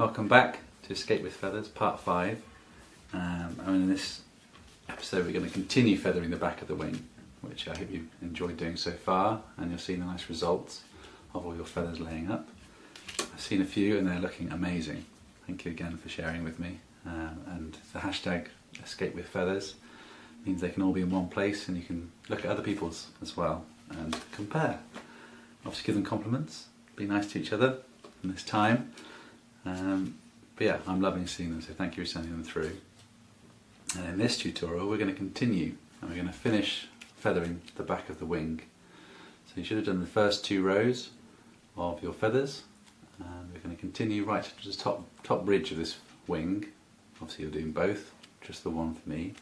Welcome back to Escape with Feathers, part 5. And in this episode we're going to continue feathering the back of the wing, which I hope you enjoyed doing so far, and you'll see the nice results of all your feathers laying up. I've seen a few and they're looking amazing. Thank you again for sharing with me. And the hashtag Escape with Feathers means they can all be in one place and you can look at other people's as well and compare. Obviously give them compliments, be nice to each other in this time. But yeah, I'm loving seeing them, so thank you for sending them through. And in this tutorial we're going to continue and we're going to finish feathering the back of the wing. So you should have done the first 2 rows of your feathers, and we're going to continue right to the top ridge of this wing. Obviously you're doing both, just the one for me.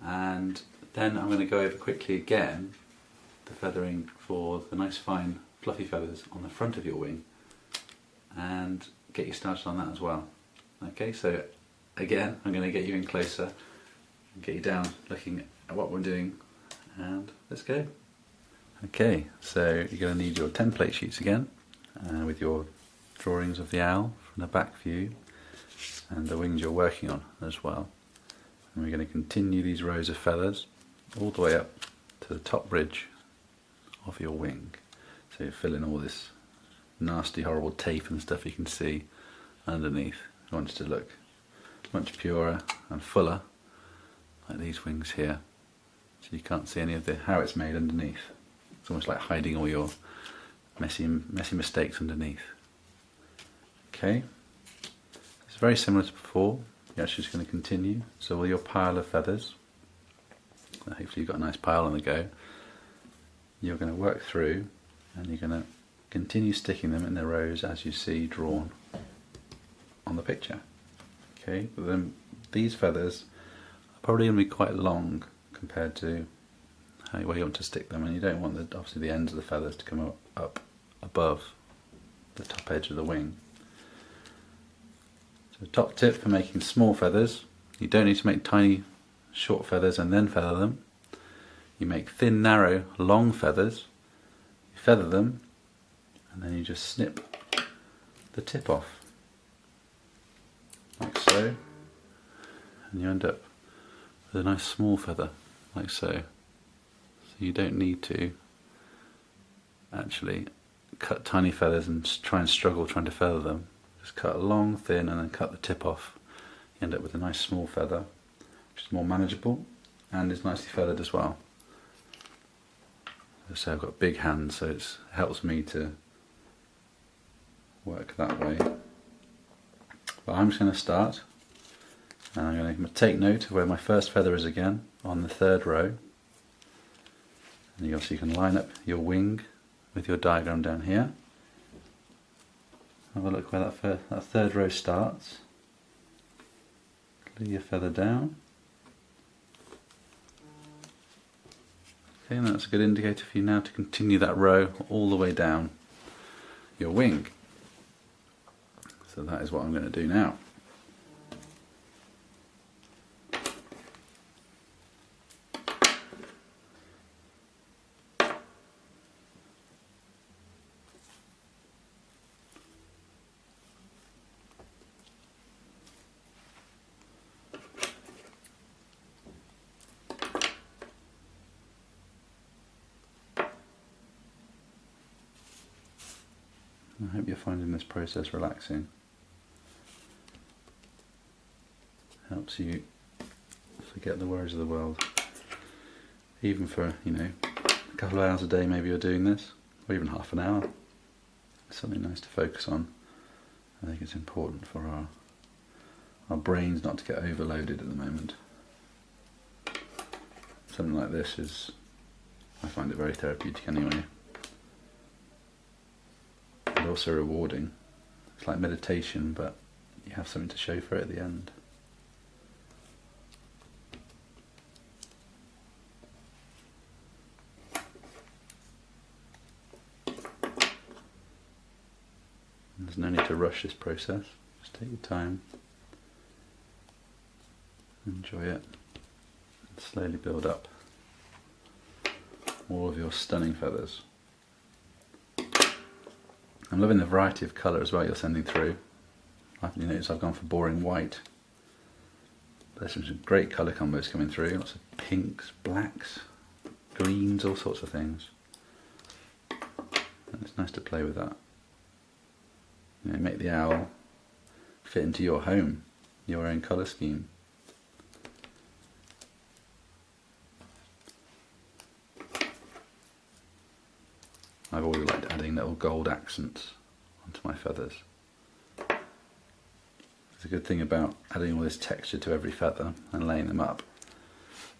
And then I'm going to go over quickly again the feathering for the nice fine fluffy feathers on the front of your wing, and get you started on that as well. Okay, so again I'm going to get you in closer and get you down looking at what we're doing, and let's go. Okay, so you're going to need your template sheets again with your drawings of the owl from the back view and the wings you're working on as well. And we're going to continue these rows of feathers all the way up to the top ridge of your wing. So you fill in all this nasty horrible tape and stuff you can see underneath. You want it to look much purer and fuller, like these wings here, so you can't see any of how it's made underneath. It's almost like hiding all your messy mistakes underneath. Okay, it's very similar to before. You're actually just going to continue. So with your pile of feathers, hopefully you've got a nice pile on the go, you're going to work through and you're going to continue sticking them in the rows as you see drawn on the picture. Okay, but then these feathers are probably going to be quite long compared to where you want to stick them, and you don't want obviously the ends of the feathers to come up above the top edge of the wing. So top tip for making small feathers: you don't need to make tiny short feathers and then feather them. You make thin, narrow, long feathers, you feather them, and then you just snip the tip off, like so, and you end up with a nice small feather, like so. So you don't need to actually cut tiny feathers and try and struggle trying to feather them. Just cut long, thin, and then cut the tip off. You end up with a nice small feather, which is more manageable and is nicely feathered as well. So I've got big hands, so it helps me to work that way. But I'm just going to start, and I'm going to take note of where my first feather is again, on the 3rd row. And you can line up your wing with your diagram down here. Have a look where that 3rd row starts. Lay your feather down. Okay, and that's a good indicator for you now to continue that row all the way down your wing. So that is what I'm going to do now. I hope you're finding this process relaxing. Helps you forget the worries of the world. Even for, a couple of hours a day maybe you're doing this, or even half an hour. It's something nice to focus on. I think it's important for our brains not to get overloaded at the moment. Something like this I find it very therapeutic anyway. And also rewarding. It's like meditation, but you have something to show for it at the end. There's no need to rush this process, just take your time, enjoy it, and slowly build up all of your stunning feathers. I'm loving the variety of colour as well you're sending through. You notice I've gone for boring white. There's some great colour combos coming through, lots of pinks, blacks, greens, all sorts of things. And it's nice to play with that. You know, make the owl fit into your home, your own colour scheme. I've always liked adding little gold accents onto my feathers. The good thing about adding all this texture to every feather and laying them up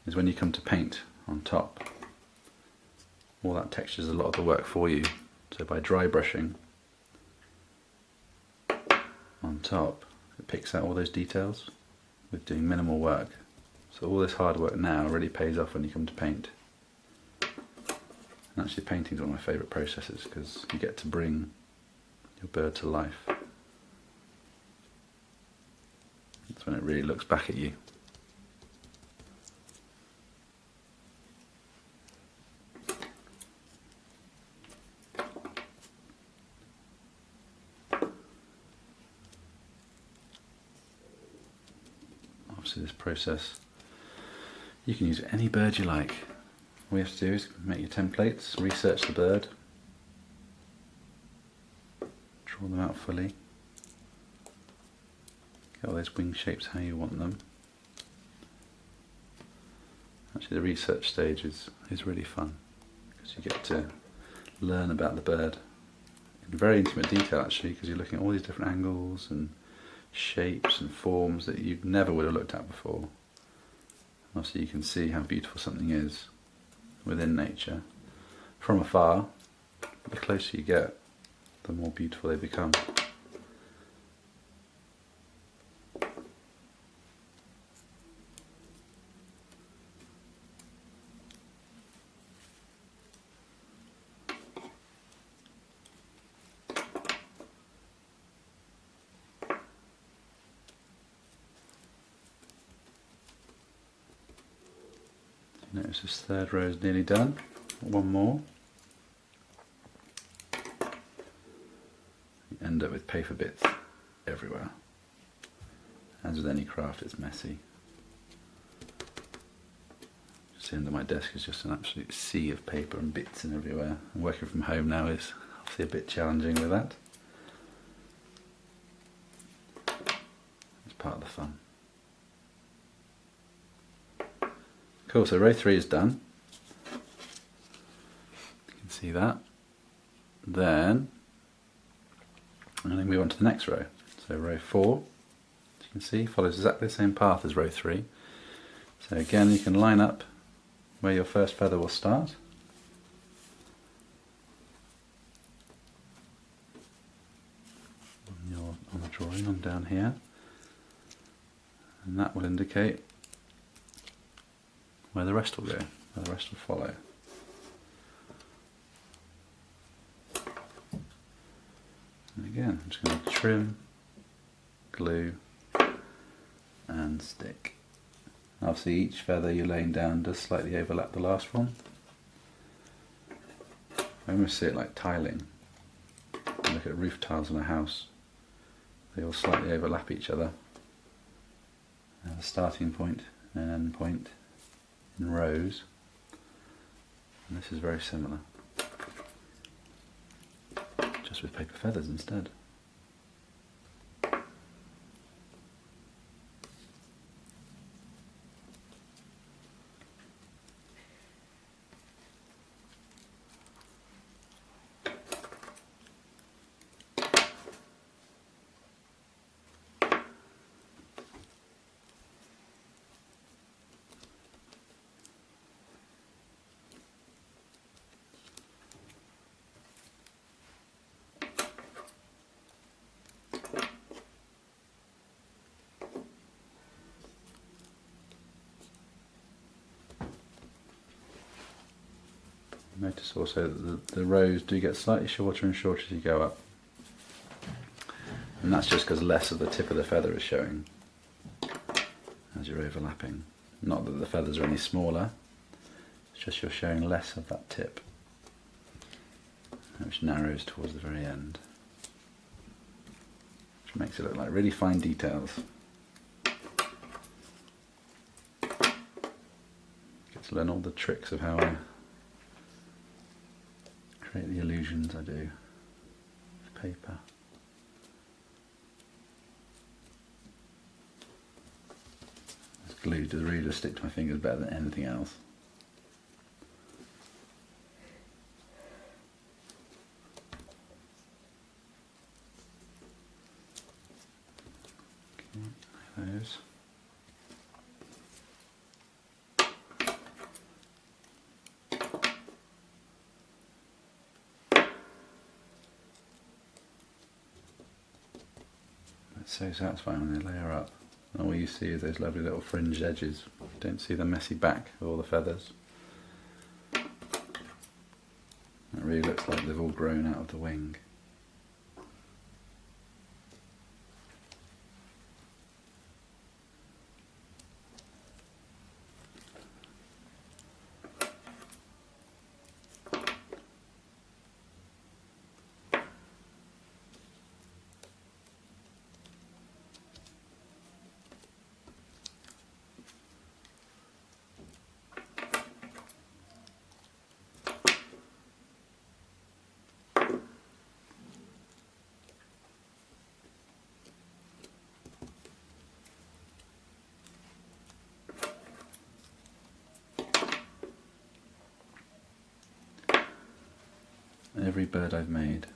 is when you come to paint on top, all that texture is a lot of the work for you. So by dry brushing on top, it picks out all those details with doing minimal work. So all this hard work now really pays off when you come to paint. And actually painting is one of my favourite processes because you get to bring your bird to life. That's when it really looks back at you. Obviously this process, you can use any bird you like. All you have to do is make your templates, research the bird, draw them out fully. Get all those wing shapes how you want them. Actually the research stage is really fun because you get to learn about the bird in very intimate detail actually, because you're looking at all these different angles and shapes and forms that you never would have looked at before. Obviously you can see how beautiful something is within nature from afar. The closer you get, the more beautiful they become. Notice this third row is nearly done. One more. You end up with paper bits everywhere. As with any craft, it's messy. Just under my desk is just an absolute sea of paper and bits and everywhere. And working from home now is obviously a bit challenging with that. It's part of the fun. Cool, so row 3 is done. You can see that. Then I'm going to move on to the next row. So row 4, as you can see, follows exactly the same path as row 3. So again, you can line up where your first feather will start. On the drawing, on down here. And that will indicate where the rest will go, where the rest will follow. And again, I'm just going to trim, glue and stick. Obviously each feather you're laying down does slightly overlap the last one. I almost see it like tiling. Look at roof tiles in a house. They all slightly overlap each other. A starting point and an end point in rows, and this is very similar, just with paper feathers instead. Notice also that the rows do get slightly shorter and shorter as you go up, and that's just because less of the tip of the feather is showing as you're overlapping. Not that the feathers are any smaller, it's just you're showing less of that tip, which narrows towards the very end. which makes it look like really fine details. Get to learn all the tricks of how I create the illusions I do with paper. This glue does really just stick to my fingers better than anything else. Okay, those. So satisfying when they layer up, and all you see is those lovely little fringed edges. You don't see the messy back of all the feathers. It really looks like they've all grown out of the wing. Every bird I've made,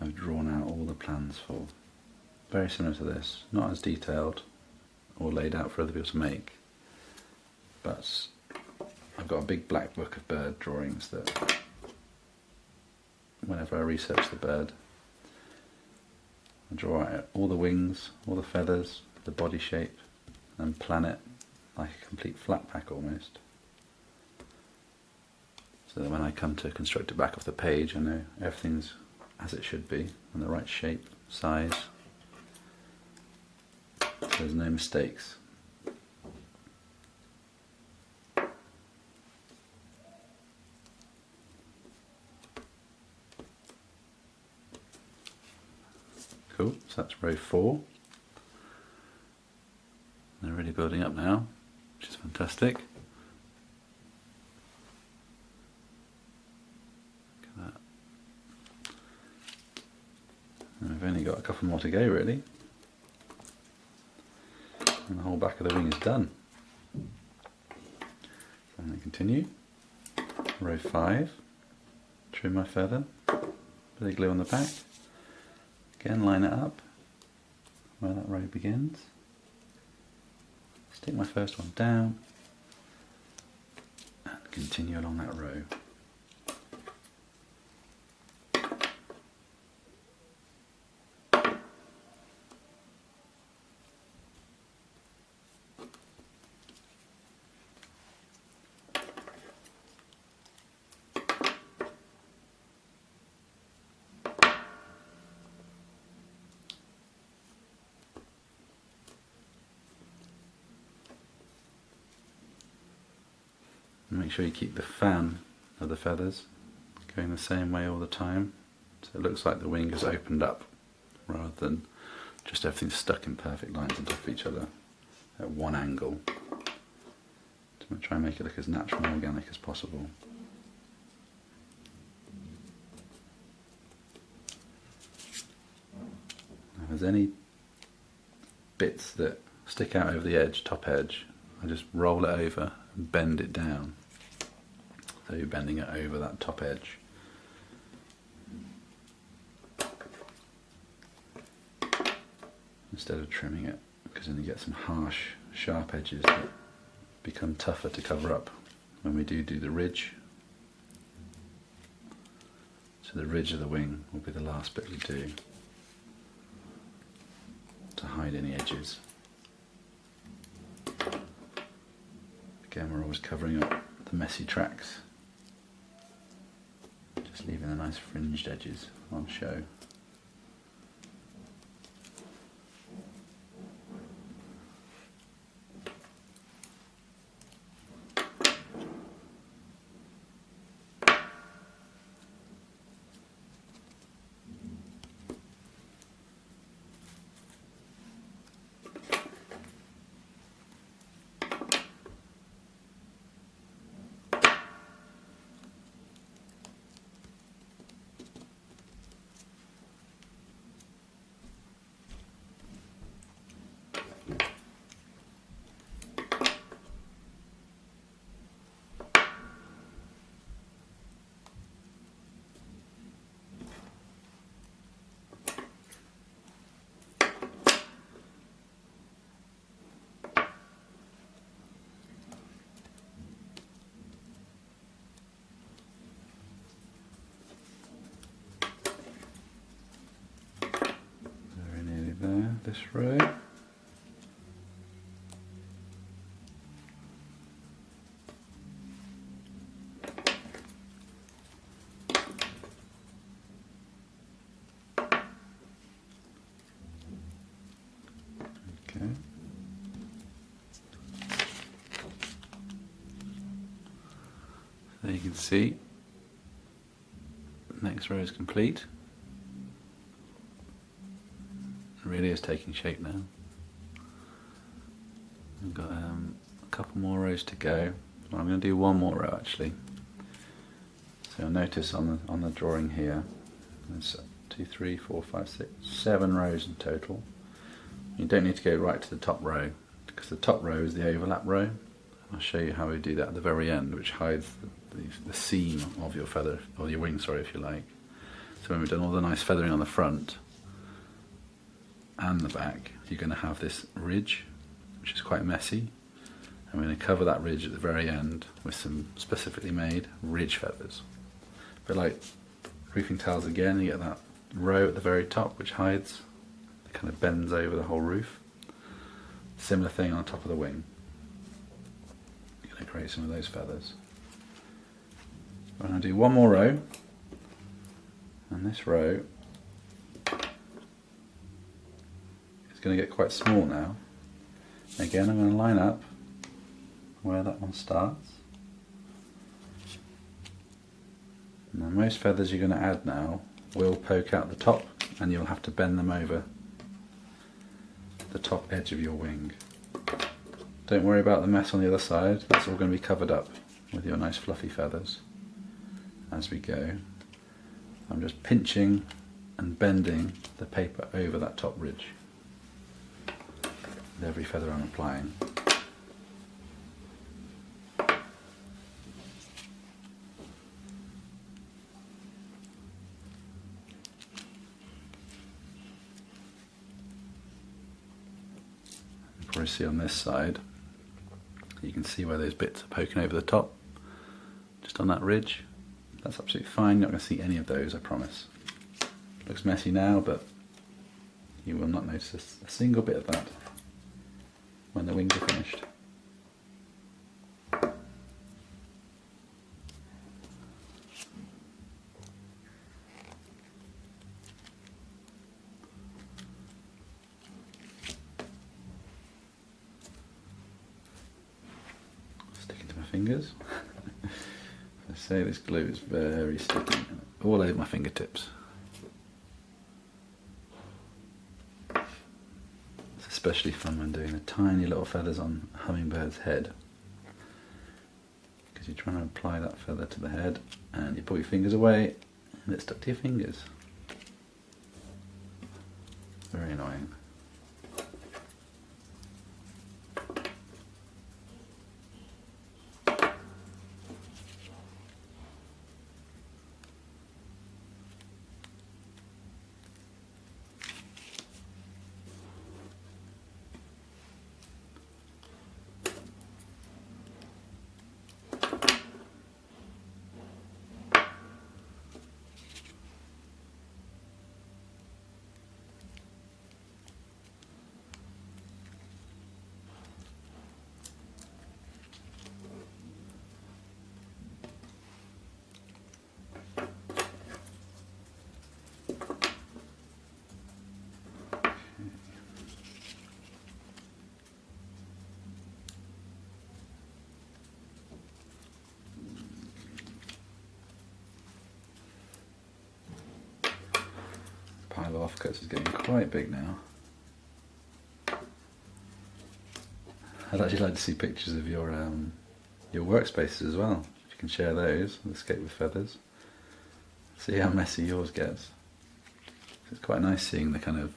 I've drawn out all the plans for. Very similar to this, not as detailed or laid out for other people to make, but I've got a big black book of bird drawings that whenever I research the bird, I draw out all the wings, all the feathers, the body shape, and plan it like a complete flat pack almost. So that when I come to construct it back off the page, I know everything's as it should be, and the right shape, size, so there's no mistakes. Cool, so that's row 4. They're really building up now, which is fantastic. I've only got a couple more to go really, and the whole back of the wing is done. I'm going to continue. Row 5, trim my feather, bit of glue on the back, again line it up where that row begins, stick my first one down and continue along that row. Make sure you keep the fan of the feathers going the same way all the time, so it looks like the wing is opened up rather than just everything stuck in perfect lines on top of each other at one angle. So try and make it look as natural and organic as possible. Now, if there's any bits that stick out over the edge, top edge, I just roll it over and bend it down. So you're bending it over that top edge. Instead of trimming it, because then you get some harsh, sharp edges that become tougher to cover up when we do the ridge. So the ridge of the wing will be the last bit we do to hide any edges. Again, we're always covering up the messy tracks, just leaving the nice fringed edges on show. this row. Okay. There you can see, the next row is complete. It really is taking shape now. We've got a couple more rows to go. Well, I'm going to do one more row actually. So you'll notice on the drawing here, there's 2, 3, 4, 5, 6, 7 rows in total. You don't need to go right to the top row, because the top row is the overlap row. I'll show you how we do that at the very end, which hides the seam of your feather, or your wing, sorry, if you like. So when we've done all the nice feathering on the front and the back, you're going to have this ridge, which is quite messy. And we're going to cover that ridge at the very end with some specifically made ridge feathers. But like roofing tiles again, you get that row at the very top which hides, it kind of bends over the whole roof. Similar thing on top of the wing. You're going to create some of those feathers. I'm going to do one more row, and this row is going to get quite small now. Again, I'm going to line up where that one starts. Now most feathers you're going to add now will poke out the top, and you'll have to bend them over the top edge of your wing. Don't worry about the mess on the other side, that's all going to be covered up with your nice fluffy feathers as we go. I'm just pinching and bending the paper over that top ridge with every feather I'm applying. You probably see on this side, you can see where those bits are poking over the top, just on that ridge. That's absolutely fine, you're not going to see any of those, I promise. Looks messy now, but you will not notice a single bit of that when the wings are finished. Sticking to my fingers. I say this glue is very sticky, all over my fingertips. It's especially fun when doing the tiny little feathers on a hummingbird's head, because you're trying to apply that feather to the head and you pull your fingers away and it's stuck to your fingers. Very annoying. Pile of offcuts is getting quite big now. I'd actually like to see pictures of your workspaces as well. If you can share those, with Escape with Feathers. See how messy yours gets. It's quite nice seeing the kind of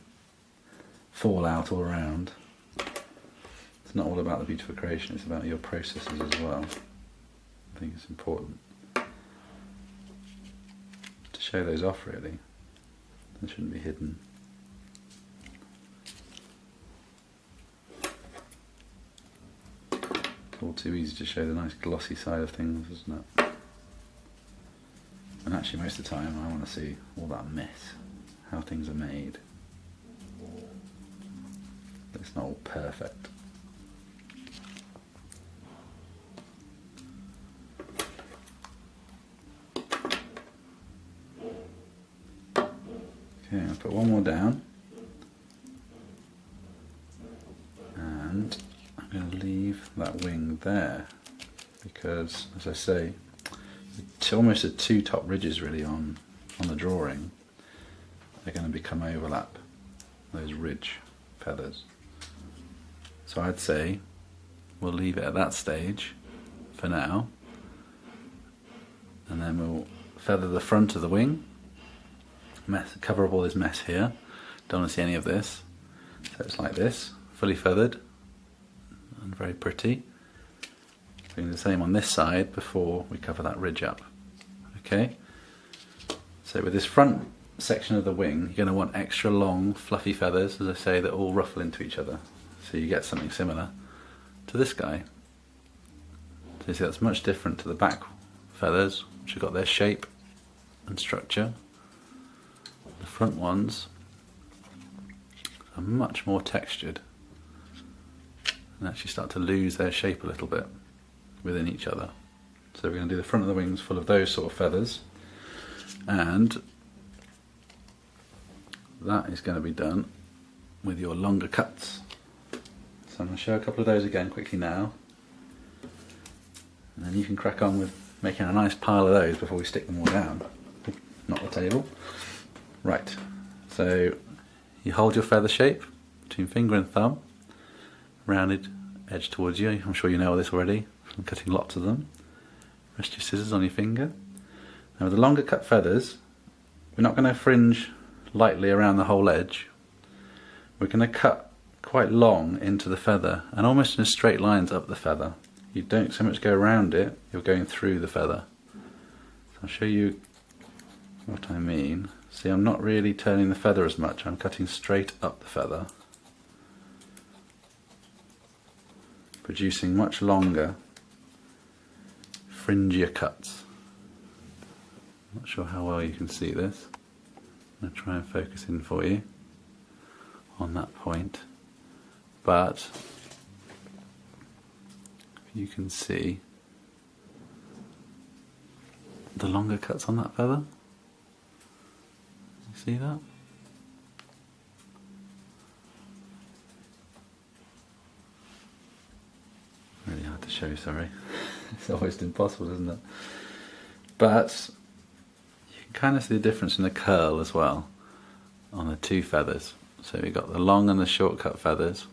fallout all around. It's not all about the beautiful creation, it's about your processes as well. I think it's important to show those off really. They shouldn't be hidden. It's all too easy to show the nice glossy side of things, isn't it? And actually most of the time I want to see all that mess, how things are made. It's not all perfect. Okay, I'll put one more down. And I'm going to leave that wing there because, as I say, almost the two top ridges really on the drawing are going to become overlap, those ridge feathers. So I'd say we'll leave it at that stage for now, and then we'll feather the front of the wing, cover up all this mess here, don't want to see any of this, so it's like this, fully feathered and very pretty. Doing the same on this side before we cover that ridge up. Okay, so with this front section of the wing, you're going to want extra long fluffy feathers, as I say, that all ruffle into each other, so you get something similar to this guy. So you see that's much different to the back feathers, which have got their shape and structure. The front ones are much more textured and actually start to lose their shape a little bit within each other. So we're going to do the front of the wings full of those sort of feathers, and that is going to be done with your longer cuts. So I'm going to show a couple of those again quickly now, and then you can crack on with making a nice pile of those before we stick them all down. Not the table. Right, so you hold your feather shape between finger and thumb, rounded edge towards you. I'm sure you know all this already from cutting lots of them. Rest your scissors on your finger. Now with the longer cut feathers, we're not going to fringe lightly around the whole edge. We're going to cut quite long into the feather and almost in straight lines up the feather. You don't so much go around it, you're going through the feather. So I'll show you what I mean. See, I'm not really turning the feather as much, I'm cutting straight up the feather, producing much longer, fringier cuts. Not sure how well you can see this. I'm going to try and focus in for you on that point, but you can see the longer cuts on that feather. You see that? Really hard to show, sorry. It's almost impossible, isn't it? But you can kind of see the difference in the curl as well on the two feathers. So we've got the long and the short cut feathers.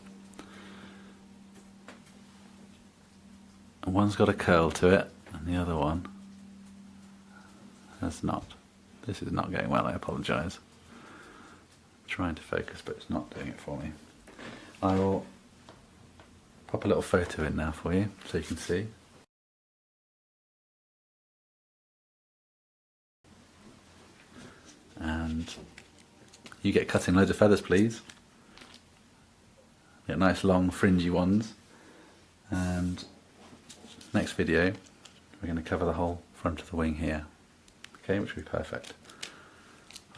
And one's got a curl to it and the other one has not. This is not going well, I apologise. I'm trying to focus but it's not doing it for me. I will pop a little photo in now for you so you can see. And you get cutting loads of feathers, please. Get nice long fringy ones. And next video we're going to cover the whole front of the wing here. Okay, which will be perfect.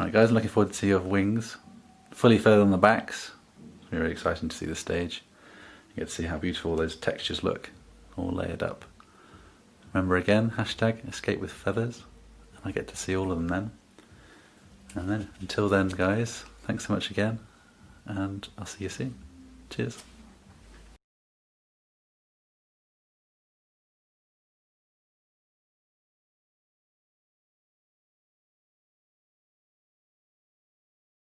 Alright guys, I'm looking forward to see your wings fully feathered on the backs. It's really exciting to see the stage. You get to see how beautiful those textures look, all layered up. Remember again, hashtag escape with feathers, and I get to see all of them then. And then, until then guys, thanks so much again, and I'll see you soon. Cheers.